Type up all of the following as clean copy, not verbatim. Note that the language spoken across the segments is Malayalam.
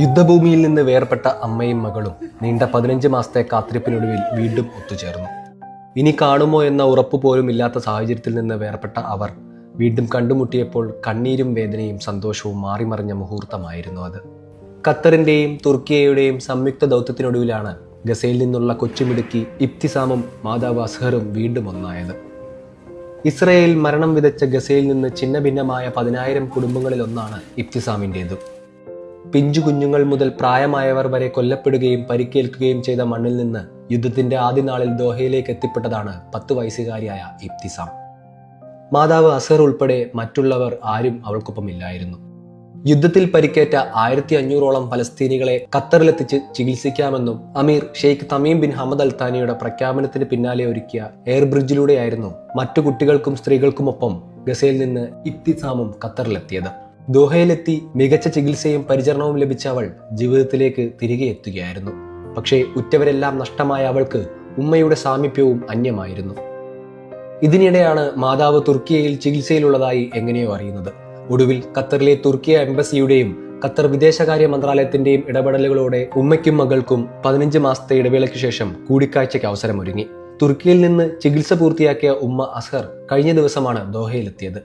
യുദ്ധഭൂമിയിൽ നിന്ന് വേർപെട്ട അമ്മയും മകളും നീണ്ട 15 മാസത്തെ കാത്തിരിപ്പിനൊടുവിൽ വീണ്ടും ഒത്തുചേർന്നു. ഇനി കാണുമോ എന്ന ഉറപ്പ് പോലും ഇല്ലാത്ത സാഹചര്യത്തിൽ നിന്ന് വേർപെട്ട അവർ വീണ്ടും കണ്ടുമുട്ടിയപ്പോൾ കണ്ണീരും വേദനയും സന്തോഷവും മാറിമറിഞ്ഞ മുഹൂർത്തമായിരുന്നു അത്. ഖത്തറിന്റെയും തുർക്കിയയുടെയും സംയുക്ത ദൗത്യത്തിനൊടുവിലാണ് ഗസയിൽ നിന്നുള്ള കൊച്ചുമിടുക്കി ഇബ്തിസാമും മാതാവ് അസ്ഹറും വീണ്ടും ഒന്നായത്. ഇസ്രയേൽ മരണം വിതച്ച ഗസയിൽ നിന്ന് ഛിന്ന ഭിന്നമായ 10,000 കുടുംബങ്ങളിലൊന്നാണ് ഇബ്തിസാമിൻ്റേത്. പിഞ്ചു കുഞ്ഞുങ്ങൾ മുതൽ പ്രായമായവർ വരെ കൊല്ലപ്പെടുകയും പരിക്കേൽക്കുകയും ചെയ്ത മണ്ണിൽ നിന്ന് യുദ്ധത്തിന്റെ ആദ്യ നാളിൽ ദോഹയിലേക്ക് എത്തിപ്പെട്ടതാണ് 10 വയസ്സുകാരിയായ ഇബ്തിസാം. മാതാവ് അസ്ഹർ ഉൾപ്പെടെ മറ്റുള്ളവർ ആരും അവൾക്കൊപ്പമില്ലായിരുന്നു. യുദ്ധത്തിൽ പരിക്കേറ്റ 1500ഓളം പലസ്തീനികളെ ഖത്തറിലെത്തിച്ച് ചികിത്സിക്കാമെന്നും അമീർ Sheikh Tamim bin Hamad Al താനിയുടെ പ്രഖ്യാപനത്തിന് പിന്നാലെ ഒരുക്കിയ എയർ ബ്രിഡ്ജിലൂടെയായിരുന്നു മറ്റു കുട്ടികൾക്കും സ്ത്രീകൾക്കുമൊപ്പം ഗസയിൽ നിന്ന് ഇബ്തിസാമും ഖത്തറിലെത്തിയത്. ദോഹയിലെത്തി മികച്ച ചികിത്സയും പരിചരണവും ലഭിച്ച അവൾ ജീവിതത്തിലേക്ക് തിരികെ എത്തുകയായിരുന്നു. പക്ഷേ ഉറ്റവരെല്ലാം നഷ്ടമായ അവൾക്ക് ഉമ്മയുടെ സാമീപ്യവും അന്യമായിരുന്നു. ഇതിനിടെയാണ് മാതാവ് തുർക്കിയയിൽ ചികിത്സയിലുള്ളതായി എങ്ങനെയോ അറിയുന്നത്. ഒടുവിൽ ഖത്തറിലെ തുർക്കിയ എംബസിയുടെയും ഖത്തർ വിദേശകാര്യ മന്ത്രാലയത്തിന്റെയും ഇടപെടലുകളോടെ ഉമ്മയ്ക്കും മകൾക്കും 15 മാസത്തെ ഇടവേളയ്ക്ക് ശേഷം കൂടിക്കാഴ്ചയ്ക്ക് അവസരമൊരുങ്ങി. തുർക്കിയിൽ നിന്ന് ചികിത്സ പൂർത്തിയാക്കിയ ഉമ്മ അസ്ഹർ കഴിഞ്ഞ ദിവസമാണ് ദോഹയിലെത്തിയത്.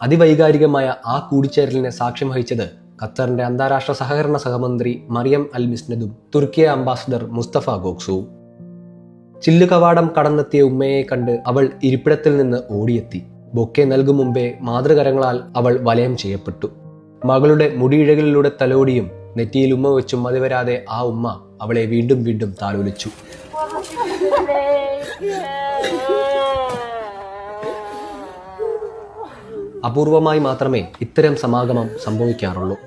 അതിവൈകാരികമായ ആ കൂടിച്ചേരലിനെ സാക്ഷ്യം വഹിച്ചത് ഖത്തറിന്റെ അന്താരാഷ്ട്ര സഹകരണ സഹമന്ത്രി മറിയം അൽ മിസ്നദും തുർക്കിയ അംബാസഡർ മുസ്തഫ ഗോക്സുവും. ചില്ലുകവാടം കടന്നെത്തിയ ഉമ്മയെ കണ്ട് അവൾ ഇരിപ്പിടത്തിൽ നിന്ന് ഓടിയെത്തി. ബൊക്കെ നൽകും മുമ്പേ മാതൃകരങ്ങളാൽ അവൾ വലയം ചെയ്യപ്പെട്ടു. മകളുടെ മുടിയിഴകളിലൂടെ തലോടിയും നെറ്റിയിൽ ഉമ്മ വെച്ചും മതിവരാതെ ആ ഉമ്മ അവളെ വീണ്ടും വീണ്ടും താലോലിച്ചു. അപൂർവമായി മാത്രമേ ഇത്തരം സമാഗമം സംഭവിക്കാറുള്ളൂ.